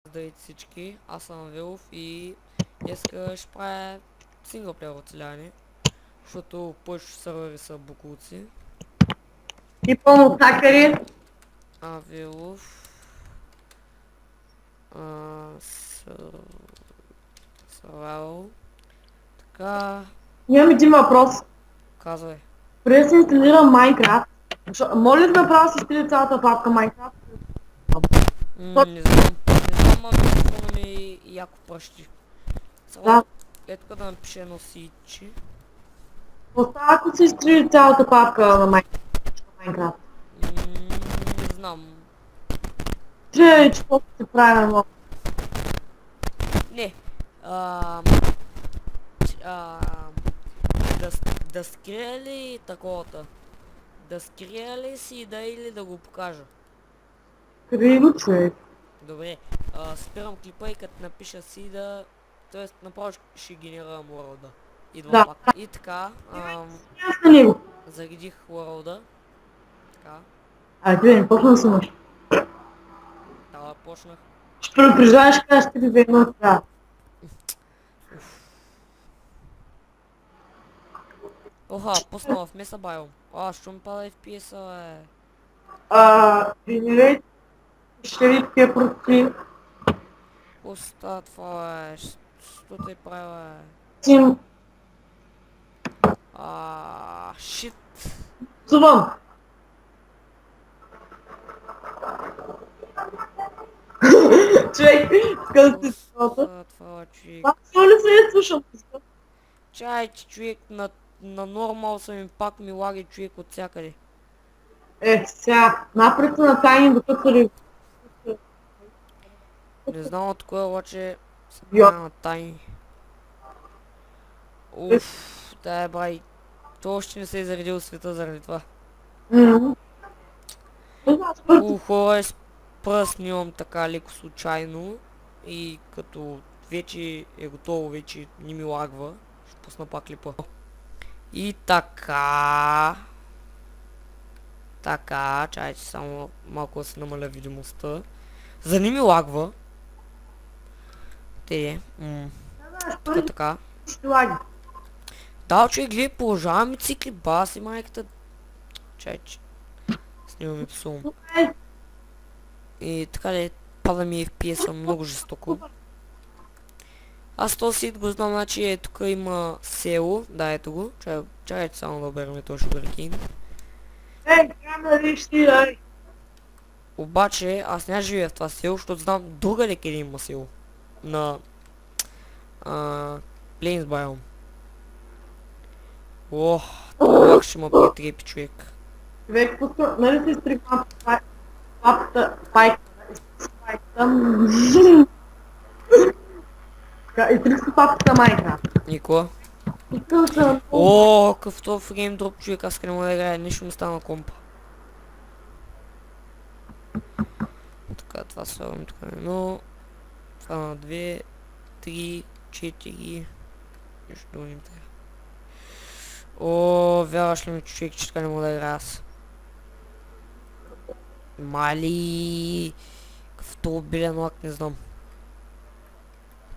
Здравейте всички, аз съм Вилов и днеска ще правя синглплеер оцеляване, защото повечето сървъри са буклуци. И пълно хакери. Вилов... Survival... Така... Имам един въпрос. Казвай. Преди да се инсталирам Майнкрафт, може ли да направя да се изтели цялата папка Майнкрафт? Не знам, микрофона ми яко пръщи. Само Да. ето да напиша едно сичи. Остава ако се изтели цялата папка на Майнкрафт. Не знам. Че просто се прави на Не. Да, да скрия ли таковата? Да скрия ли си да или да го покажа? криво човек. Добре, спирам клипа и като напиша си да... Тоест направо ще генерирам world. Идвам Да. пак. И така, Аз на него. заредих world. Така, Гледай, почна да се мъж. да, почнах. Ще предупреждаваш, ще кажеш, ще ви взема това. Оха, пуснала в меса байом. Що ми пада FPS-а, бе? Генерейт, шериф против Пуста това, бе. Що те прави, бе? Тим Шит. Зубъм. Човек, искам да си това. Това, човек. Аз ли се не слушам? Чай, че човек на нормал съм и пак ми лаги човек от всякъде. Сега, напред на тайни, докато ли... Не знам от кое обаче се Йо. правя на тайни. Уф, да е бай. То още не се е заредил света заради това. Хора, пръснивам така леко случайно и като вече е готово, вече не ми лагва, ще пусна пак клипа. И така... Така, чайте само малко да се намаля видимостта. За не ми лагва. Тук така. Да, човек, гледай, положаваме цикли, баси майката. Чайче. Снимаме псум. И така ли, пада ми FPS-а много жестоко. Аз този сит го знам, значи тук има село. Да, ето го. Чакайте само да оберем този Sugarcane. Обаче, аз няма живея в това село, защото знам другаде къде има село. На... Plains Biome. Ох, това ще ме претрепи, човек. Човек, пуска, нали се изтрих папата, пайката, изтрих си папата Майнкрафт. Нико? Искам се... О, какъв то фрейм дроп, човек, аз не мога да играя, нищо ми стана компа. Така, това слагам тук на едно, това на 2, 3, 4, нещо да не трябва. О, вярваш ли ми, човек, че така не мога да играя аз? Мали, какъв то белен лак, не знам.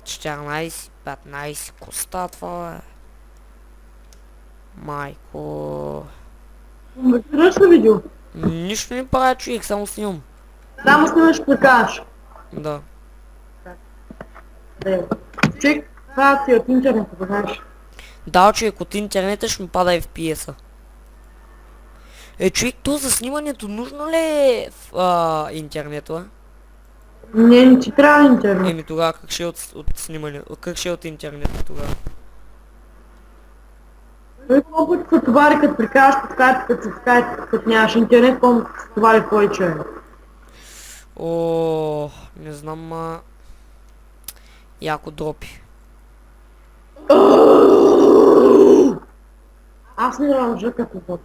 14, 15, коста това е. Майко. Монтираш ли видео? Нищо не правя, човек, само снимам. Само снимаш и прекараш. Да. Човек, това ти от интернета, да знаеш. Да, човек, от интернета ще ми пада FPS-а. Човек, то за снимането нужно ли е в интернета? Не ти трябва интернет. Тогава как ще е от снимането? Как ще е от интернета тогава? Той по-път се товари, като прикараш по скайп, като се скайп, като нямаш интернет, по-път се товари повече. О, не знам, яко дропи. Аз не ръмжа като вот.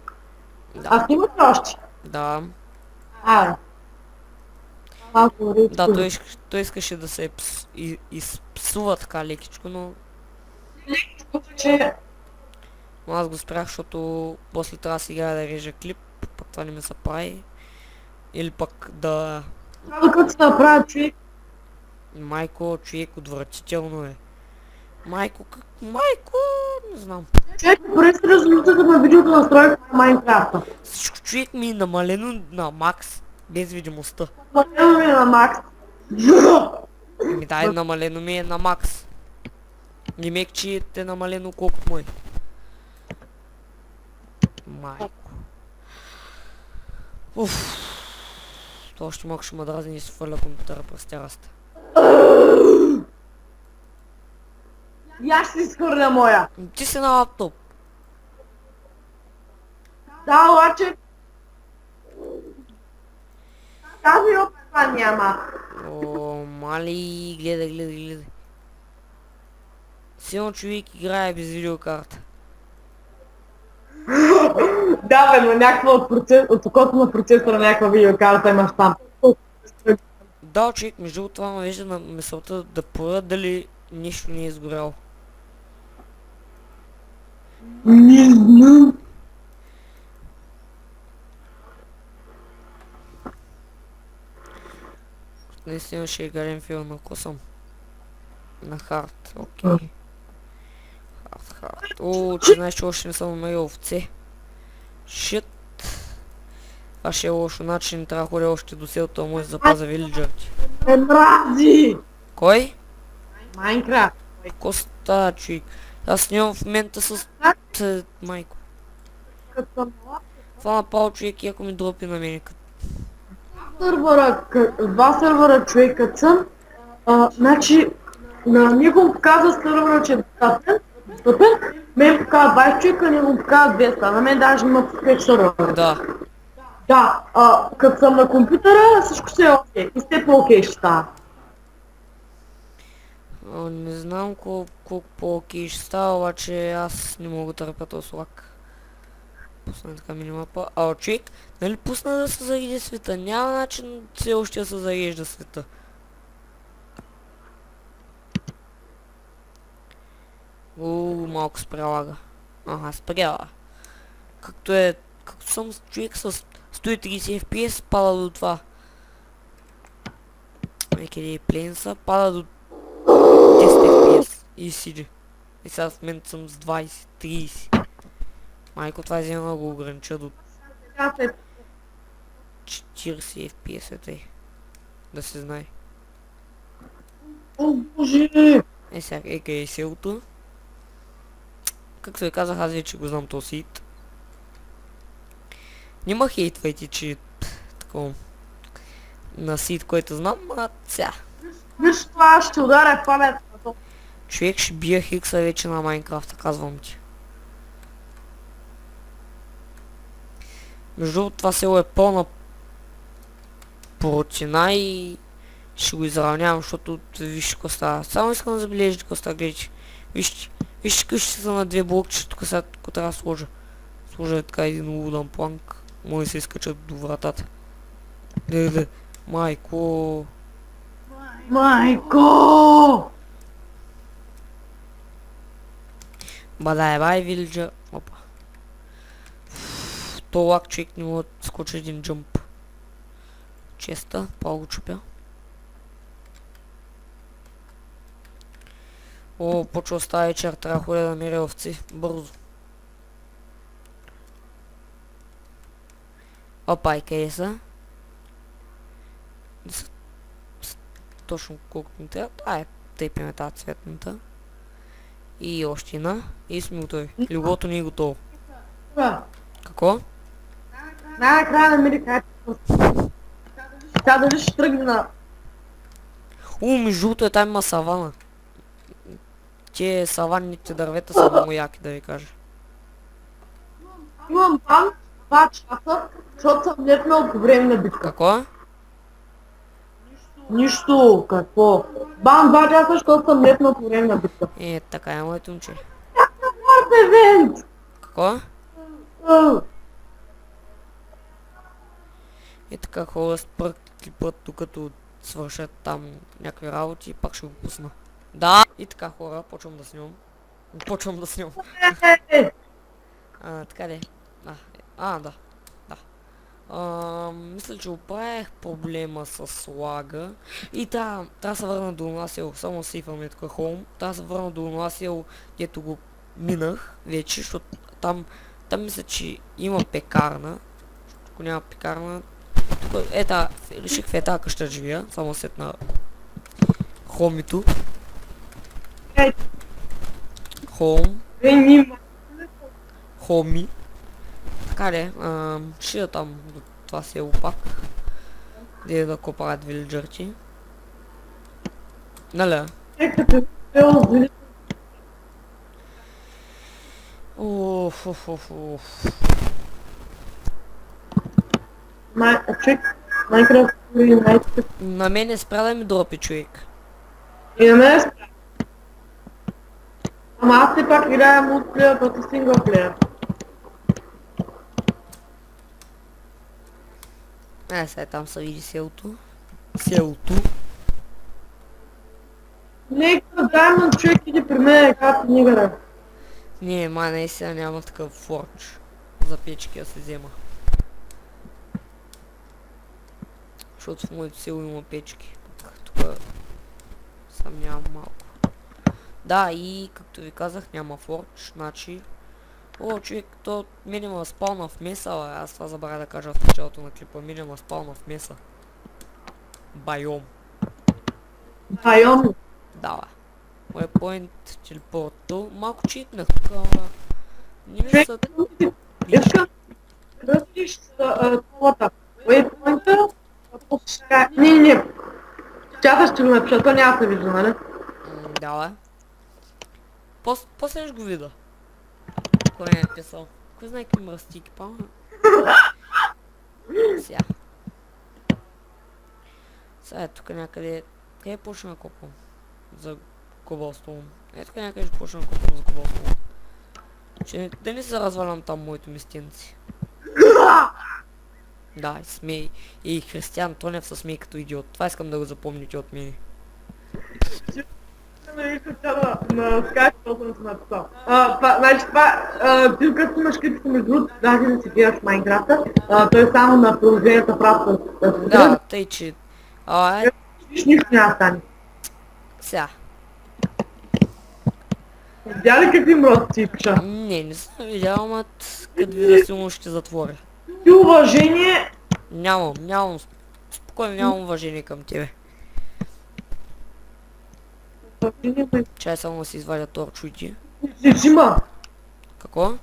Да. А снимаш ли още? Да. Малко речко. Да, той искаше да се изпсува така лекичко, но че... аз го спрях, защото после трябва да си играя да режа клип, пък това не ми се прави. Или пък да... Това докато се направя човек, Майко, човек, отвратително е. Майко, Майко, не знам. Човек, през резолюцията на видеото настройка на Майнкрафта. Всичко човек ми е намалено на макс, без видимостта. Намалено ми е на макс. Ми дай, намалено ми е на макс. Немек, че е намалено колкото мой. Майко. Уф. Това още малко ще ме дразни и се фърля компютъра през терасата. И аз ще изхвърля моя. Ти си на лаптоп. Да, обаче... Тази опа няма. О, мали, гледай. Силно човек играе без видеокарта. Да, бе, но някаква от окото на процесора някаква видеокарта имаш там. Да, човек, между другото това ме вежда на мисълта да проверя дали нещо не е изгоряло. Не знам. Наистина ще е гаден филм, ако съм на хард, окей. Хард. О, че знаеш, че още не съм намерил овце. Шит. Това ще е лошо начин, трябва да ходя още до селото, може да запазя вилиджърти. Ме мрази! Кой? Майнкрафт. Какво става, човек? Аз снимам в момента с... майко. Като съм на Това направо човек и ако ми дропи на мене. сървъра, два сървъра човека съм, значи на него му показва сървъра, че е достъпен, мен показва 20 човека, него му показва 200, на мен даже има 5 сървъра. Да. Да, като съм на компютъра, всичко ще е окей, и сте по-окей ще става. Не знам колко по-окей ще става, обаче аз не мога да търпя този слаг. Пусна така минимапа. Човек, нали пусна да се зарежда света? Няма начин все още да се зарежда света. Малко спрялага. Ага, спряла. Както съм човек с 130 FPS, пада до това. Некъде пленса, пада до 10 FPS и сиди. И сега в момента съм с 20-30. Майко, това взема да го огранича до 40 FPS е тъй. Да се знае. О, боже! Сега е селото. Както ви казах, аз вече го знам този сит. Нима хейтвайте, че такова на сит, който знам, сега. Виж това, ще ударя в паметната. Човек ще бия хикса вече на Майнкрафта, казвам ти. Между другото, това село е пълна поротина и ще го изравнявам, защото виж какво става. Само искам да забележите какво става, гледайте. Вижте къщите са на две блокчета, тук сега трябва да сложа. Сложа така един лудан планк. Може да се изкачат до вратата. Гледай, майко. Майко! Бай, вилиджа. Опа. То лак човек не мога да скочи един джъмп. Честа, пал го чупя. О, почва да става вечер, трябва да ходя да меря овци. Бързо. Опа, и къде са? Точно колкото ми трябва. Тъйпиме тази цветната. И още една. И сме готови. Легото ни е готово. Какво? Най-накрая намери как така дали ще тръгне на... Между другото там има савана. Те саванните дървета са много яки, да ви кажа. Имам бан 2 часа, защото съм лепнал по време на битка. Какво? Нищо, какво? Бан 2 часа, защото съм лепнал по време на битка. Така е, моето момче. Спорт евент! Какво? Така хора спъркли път, докато свършат там някакви работи и пак ще го пусна. Да! И така хора, почвам да снимам. Така де. Да. Мисля, че оправих проблема с лага. И трябва да се върна до Унасил, само сейфаме тук Home. Трябва да се върна до Унасил, дето го минах вече, защото там мисля, че има пекарна. Ако няма пекарна, тук реших в ета къща да живея, само след на Хомито. Хом. Хоми. Така де, ще да там до това село пак. Де да копаят вилиджърти. Нали? Уф. Майнкрафт United. На мене спря да ми дропи човек. И на мен спря. Ама аз все пак играя мултиплеер като синглплеер. Сега там се види селото. Селото. Нека Diamond човек иди при мен, както ни играе. Не, наистина няма такъв форч. За печки да се взема. Защото в моето село има печки. Тук сам нямам малко. Да, и както ви казах, няма форч, значи... О, човек, то минима спална в меса, аз това забравя да кажа в началото на клипа. Минима спална в меса. Байом. Байом? Да, бе. Waypoint, телепорто. Малко читнах тук, ама... Не ми са... Искам да видиш това. Waypoint-а... Не. Тя ще го напиша, то няма да вижда, нали? Да, бе. После ще го видя. Кой не е писал? Кой знае какви мръстики, па? Сега е тук някъде... Къде почна да копам? За кобалстон. Тук някъде ще почна да копам за кобалстон. Да не се развалям там моите местенци. Да, смей. И Християн Тонев се смей като идиот. Това искам да го запомните от мене. На скайп, това съм написал. Значи това, ти като имаш критика между другото, даже да си гледаш Майнкрафта, той е само на приложенията правда. Да, тъй че... Нищо няма стане. Сега. Видя ли какви мрозци пиша? Не съм видял, ама като видя силно ще затворя. Ти уважение... Нямам, спокойно нямам уважение към тебе. Чай само да си извадя торчуйте. Взима. Какво?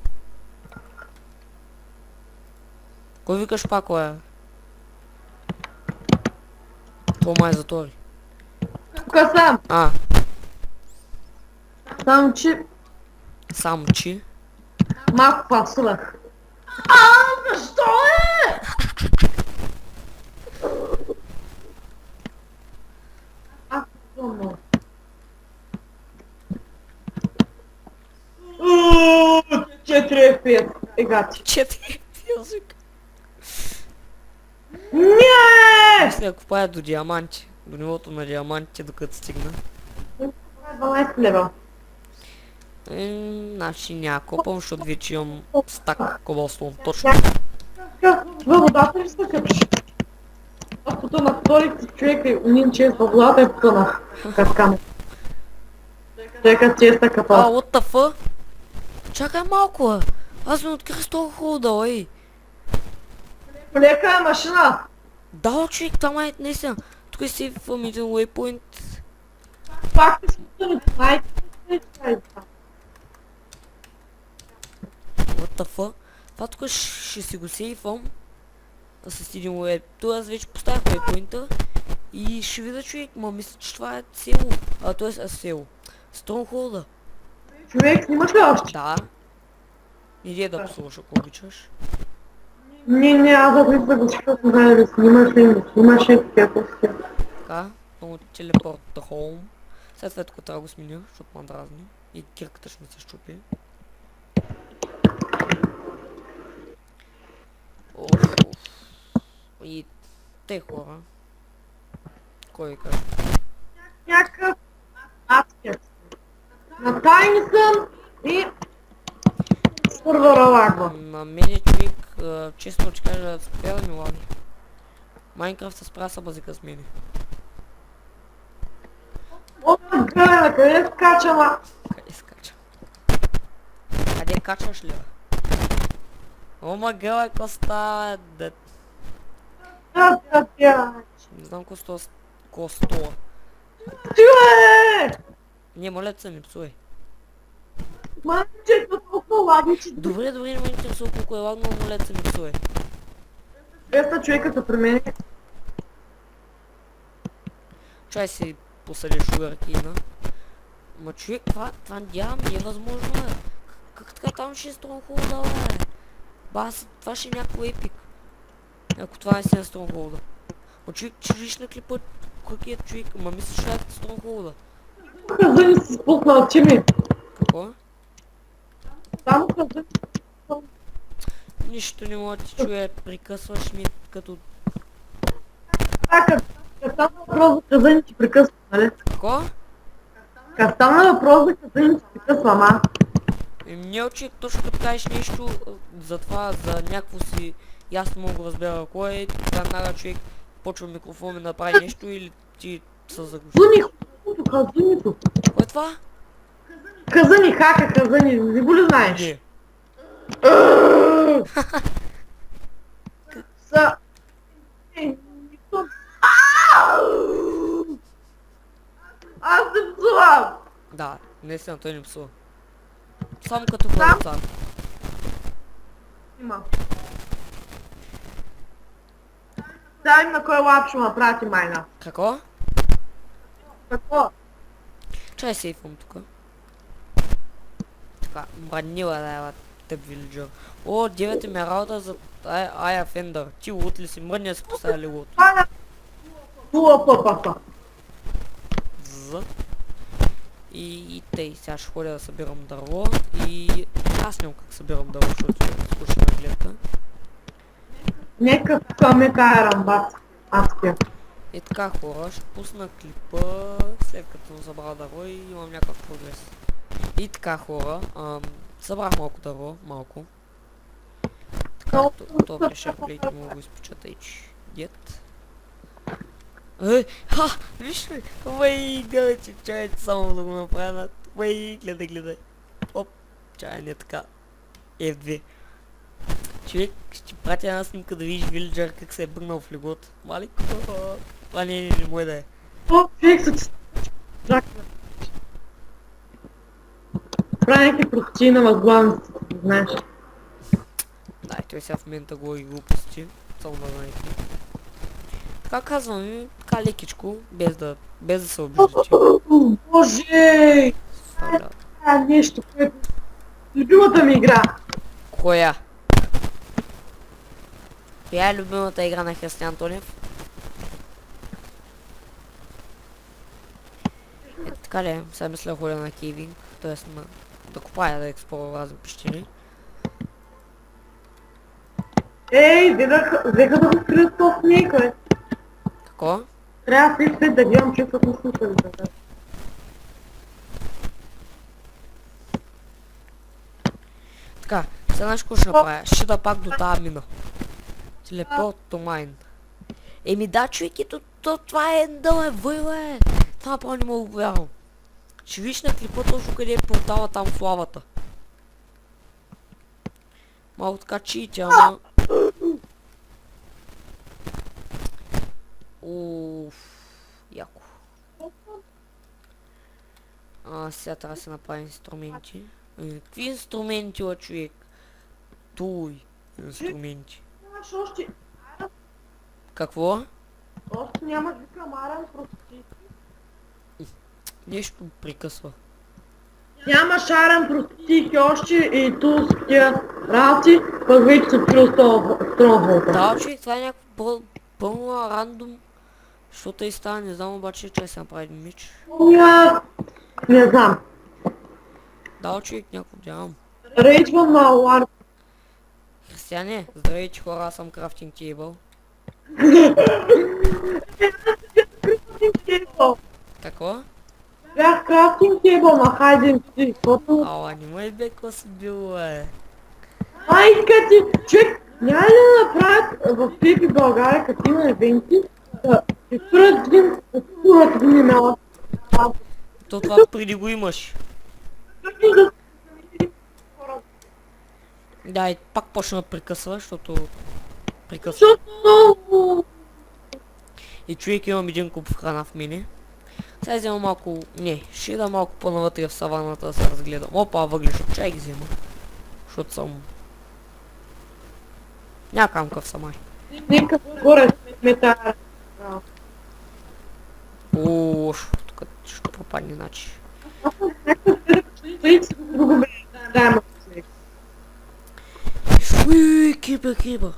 Кой викаш пак, бе? То май затвори. Тук съм. Само че... Малко пасувах. Защо е? Четири FPS. Егати. 4 язик. Не! Мисля, ако правя до диаманти. До нивото на диамантите, докато стигна. 12 лева. Значи няма копам, защото вече имам стак кобалстон. Точно. Във водата ли се къпиш? Аз потънах вторите човека и унин чест във водата и потънах. Каткана. Човека честа капа. What the fuck? Чакай малко, бе. Аз ми открих с толкова хубаво, ей. Лека е машина. Да, човек, там е наистина. Тук е сейфвам един waypoint. Пак ти скутаме да What the fuck? Това тук ще си го сейфвам. С един waypoint. Това аз вече поставях waypoint-а. И ще видя човек, ма мисля, че това е село. То е село. Стронгхолда. Човек, снимаш ли още? Да. Иди да послуша, ако обичаш. Не, аз да мисля го, защото знае да снимаш ли, не снимаш ли, какво си. Така, много телепорт до home. След това тук трябва да го сменя, защото ма дразни. И кирката ще ми се щупи. И те хора. Кой ви кажа? Някакъв адскет. На тайни съм и сървъра лагва. На мене човек честно ще кажа, спря да ми лаги. Майнкрафт се спря са базика с мене. О, гъна, къде скачала? Къде скача? Къде качваш ли, бе? Ома гъла, ко става, да... Не знам ко стоя. Чуе! Не, моля се, не псуй. Мачето толкова ладно, че Добре, не ме интересува колко е ладно, но моля се, не псуй. 200 човека са при мен. Чай си посъди шугаркина. Ма човек, това надявам, не е възможно, бе. Как така там ще е Стронгхолда, бе? Бас, това ще е някакво епик. Ако това е си на Стронгхолда. Ма човек, че виж на клипа, какият човек, ма мислиш да е Стронгхолда. Хазани си спукна очи ми. Какво? Само хазани. Нищо не мога да ти чуя, прекъсваш ми като... Така, като стана въпрос за хазани ти прекъсвам, нали? Какво? Като стана въпрос за хазани ти прекъсвам, а? Не очек точно като кажеш нещо за това, за някакво си... Ясно мога да разбера кой е, веднага човек почва микрофон и направи нещо или ти се заглуши. Хазунито. Кой е това? Хазани, хака, хазани, не го ли знаеш? Не. Са... Аз се псувам! Да, наистина той не псува. Само като хлебца. Има. Дай им на кой лап ще ме прати майна. Какво? Какво? Чай сейфвам тука. Така, банила да е тъп вилиджър. О, 9 ми е работа за Ая Фендър. Ти лут ли си? Мръдния си поставили лут. Тула пъпата. З. И тъй, сега ще ходя да събирам дърво и... Аз нямам как събирам дърво, защото е скучна гледка. Нека ме тая рамбат. Адския. И така хора, ще пусна клипа след като съм събрал дърво и имам някакъв прогрес. И така хора, събрах малко дърво, малко. Така, то pressure plate не мога го изпечата и дед. Ха! Виж ли? Уей, гледай, че чайче само да го направя. Уей, гледай. Оп, чай не е така. F2. Човек, ще пратя една снимка да видиш вилиджър как се е бъгнал в легот. Малико, това не може да е. О, човек се чаква. Прави някакви прости на възглавници, знаеш. Да, той сега в момента го и глупости. Само да знаете. Така казвам, така лекичко, без да се обиждате. Боже! Сваля. Нещо, което... Любимата ми игра. Коя? Коя е любимата игра на Християн Тонев? Е, така ли, сега мисля да ходя на кейвинг, т.е. да копая, да експлорвам разни пещери. Ей, взеха да го скрият в нейка, бе. Какво? Трябва да гледам чувството на слушалите. Така, сега нещо ще направя. Ще да пак до тази мина. Телепорт to mine. Еми да, човек, това е да въй, бе. Това направо не мога да повярвам. Ще виж на клипа точно къде е портала там в лавата. Малко така чити, ама... Уф, яко. Сега трябва да се направи инструменти. Какви инструменти, бе, човек? Той инструменти. Нямаш още... Какво? Още нямаш викамарен прости. Нещо прекъсва. Няма шарен простотики още и ту с тия работи, пък вече се открил Стронгхолда. Да, човек, това е някакво пълно рандом. Защото и става, не знам обаче, че се направи един меч. Не знам. Да, човек, някакво дявам. Рейчвам на Лар. Християне, здравейте хора, аз съм крафтинг тейбъл. Какво? Бях крафтинг тейбъл на Хайден си, защото... Ала, не ме бе какво си бил, бе. Майка ти, човек, Няма ли да направят в Клипи България, като има евенти, да фиксират един културата ги минала? То това преди го имаш. Да, и пак почна да прекъсва, защото прекъсва. Защото И човек имам един куп в храна в мини. Сега взема малко... Не, ще да малко по-навътре в саваната да се разгледам. Опа, въглешок, чай ги взема. Защото съм... Някам къв съм ай. нека горе сме тая. Ооо, тук ще пропадне, значи. Аз съм някакъв стоит друго време. Да, Уй, киба.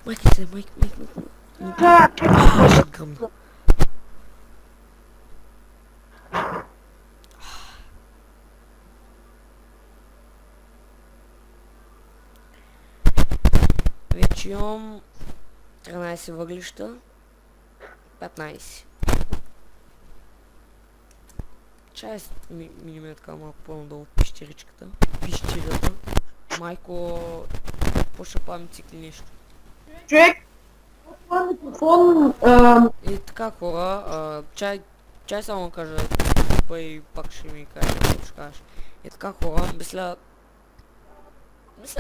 Майки се, майки. Ще гръмна. Вече имам 13 въглища. 15. Чай миниме така малко по-надолу в пещеричката. Пещерата. Майко, почна правим цикли нещо. човек, това микрофон, И така хора, чай само кажа, и пак ще ми кажа, какво ще кажеш. И така хора, мисля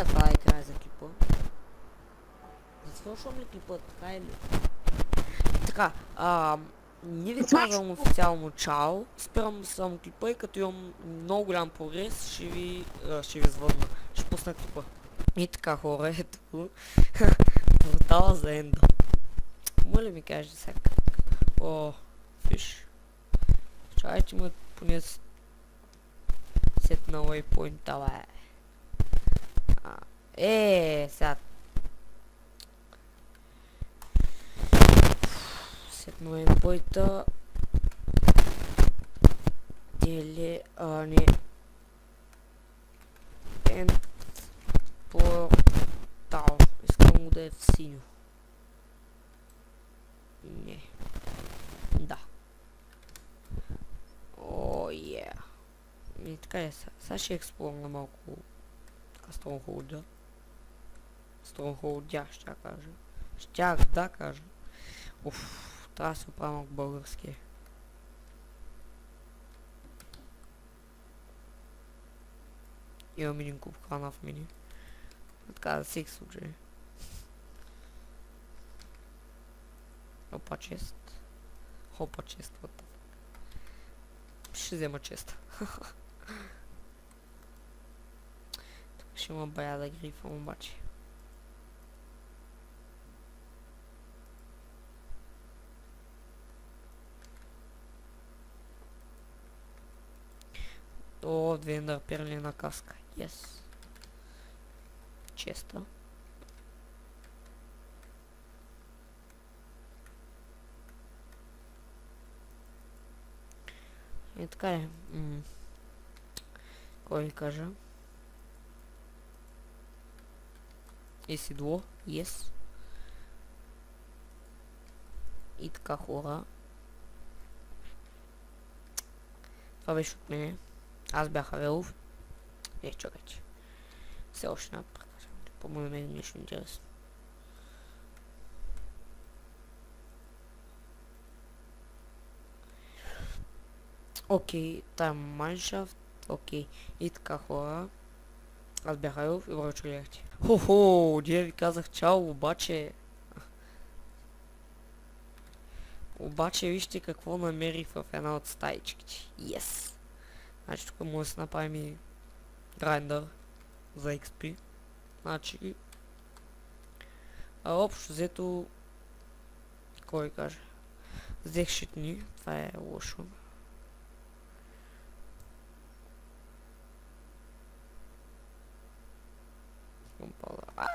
това е край за клипа. Свършвам ли клипа, така или? Така, не ви казвам официално чао, спирам само клипа и като имам много голям прогрес, ще ви звъдна, ще пусна клипа. И така хора, ето го, портала за Ендо. Моля ми кажете сега. О, виж. Чакайте му поне сет на waypoint, сега. Сет на waypoint. Дели, не. End портал. Искам го да е в синьо. Не. Да. О, е. И така е. Сега ще експлорна малко така Стронгхолда. Стронгхолдя, ще кажа. Щях да кажа. Уф, трябва да се оправя малко български. Имам един куп храна в мини. Така за всеки случай. Опа чест. Хопа чест, what the fuck. Ще взема чест. Тук ще има бая да грифам обаче. О, две перлина каска. Yes. Честа. И така е. Кой ви кажа? И седло. Yes. И така хора. Това беше от мене. Аз бях Авелов. Чакайте. Все още напред. По-моему, мен нещо интересно. Окей, там Майншафт. Окей. И така хора. Аз бях Авелов и връчо гледахте. Хо-хо, ние ви казах чао, обаче... Обаче вижте какво намерих в една от стаичките. Yes! Значи тук може да се направим и грайндър за XP. Значи... общо взето... Кой каже? Взех щитни, това е лошо.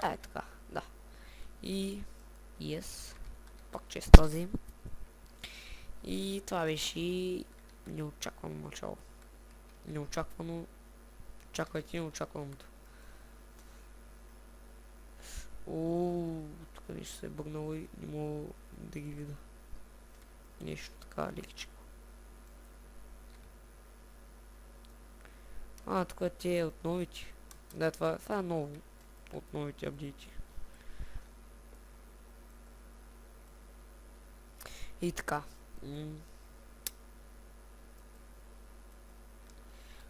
Е така, да. И... Yes. Пак чест този. И това беше неочаквано начало. Неочаквано... Чакайте неочакваното. Ооо, тук нещо се е бъгнало и не мога да ги видя. Нещо така лекичко. Тук те е от новите. Да, това е ново. От новите апдейти. И така.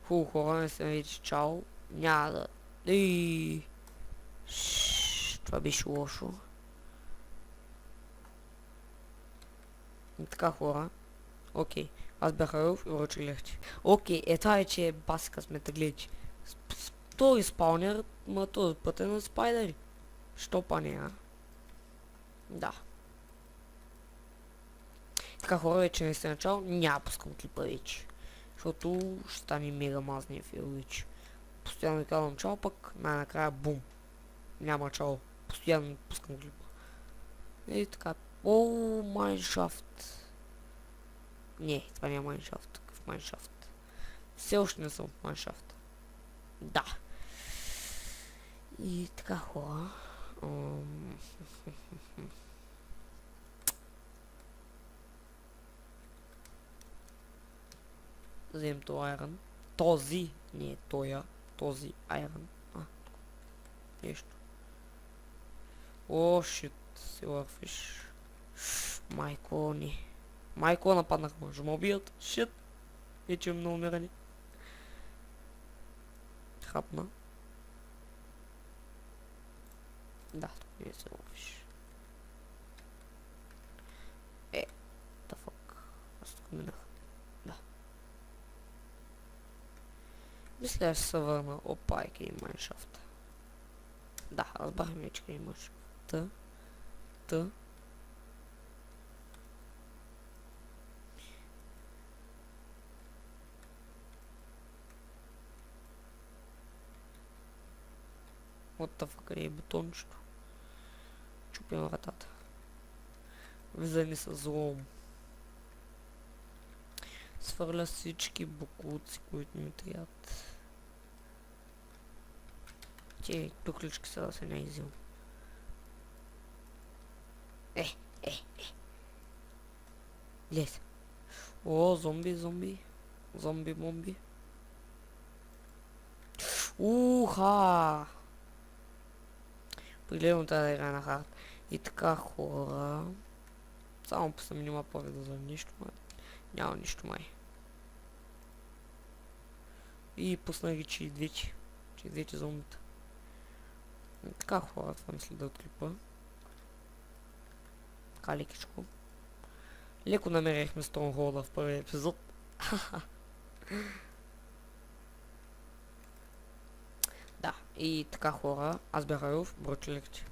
Хубаво хора, не съм вече чао. Няма да... Това беше лошо. И така хора. Окей. Аз бях Рълф и Рочи Лехче. Окей, това е, че е баси късмета, гледачи. Втори спаунер, ма този път е на спайдери. Що па не, а? Да. Така хора, вече не сте начало, няма пускам клипа вече. Защото ще стане мега мазния фил вече. Постоянно ви казвам чао, пък най-накрая бум. Няма чао. Постоянно пускам клипа. И така. О, Майншафт. Не, това не е Майншафт. Какъв Майншафт? Все още не съм в Майншафт. Да. И така хора. Вземем то айрон. Този, не тоя. Този айрон. Нещо. О, шит. Силърфиш. Майко, не. Майко, нападнах, може ме убият. Шит. Вече имам на умиране. Хапна. Да, тук не е силърфиш. Да фак. Аз тук минах. Да. Мисля, да се върна. Опа, е Майншафт. Да, разбрахме вече къде имаш. Та. What the fuck, къде е бутончето? Чупим вратата. Влизане с злом. Свърля всички буклуци, които ми трябват. Те туклички са да се не изим. Лез. О, зомби. Зомби бомби. Уха! Пригледам тази да игра на хард. И така хора. Само пусна минима поведа за нищо, май. Няма нищо, май. И пусна ги че двете зомбита. И така хора, това мисля да отклипа. Така лекичко. Леко намерихме Стронгхолда в първия епизод. Да, и така хора, аз бях Рълф, Брочи Лекче.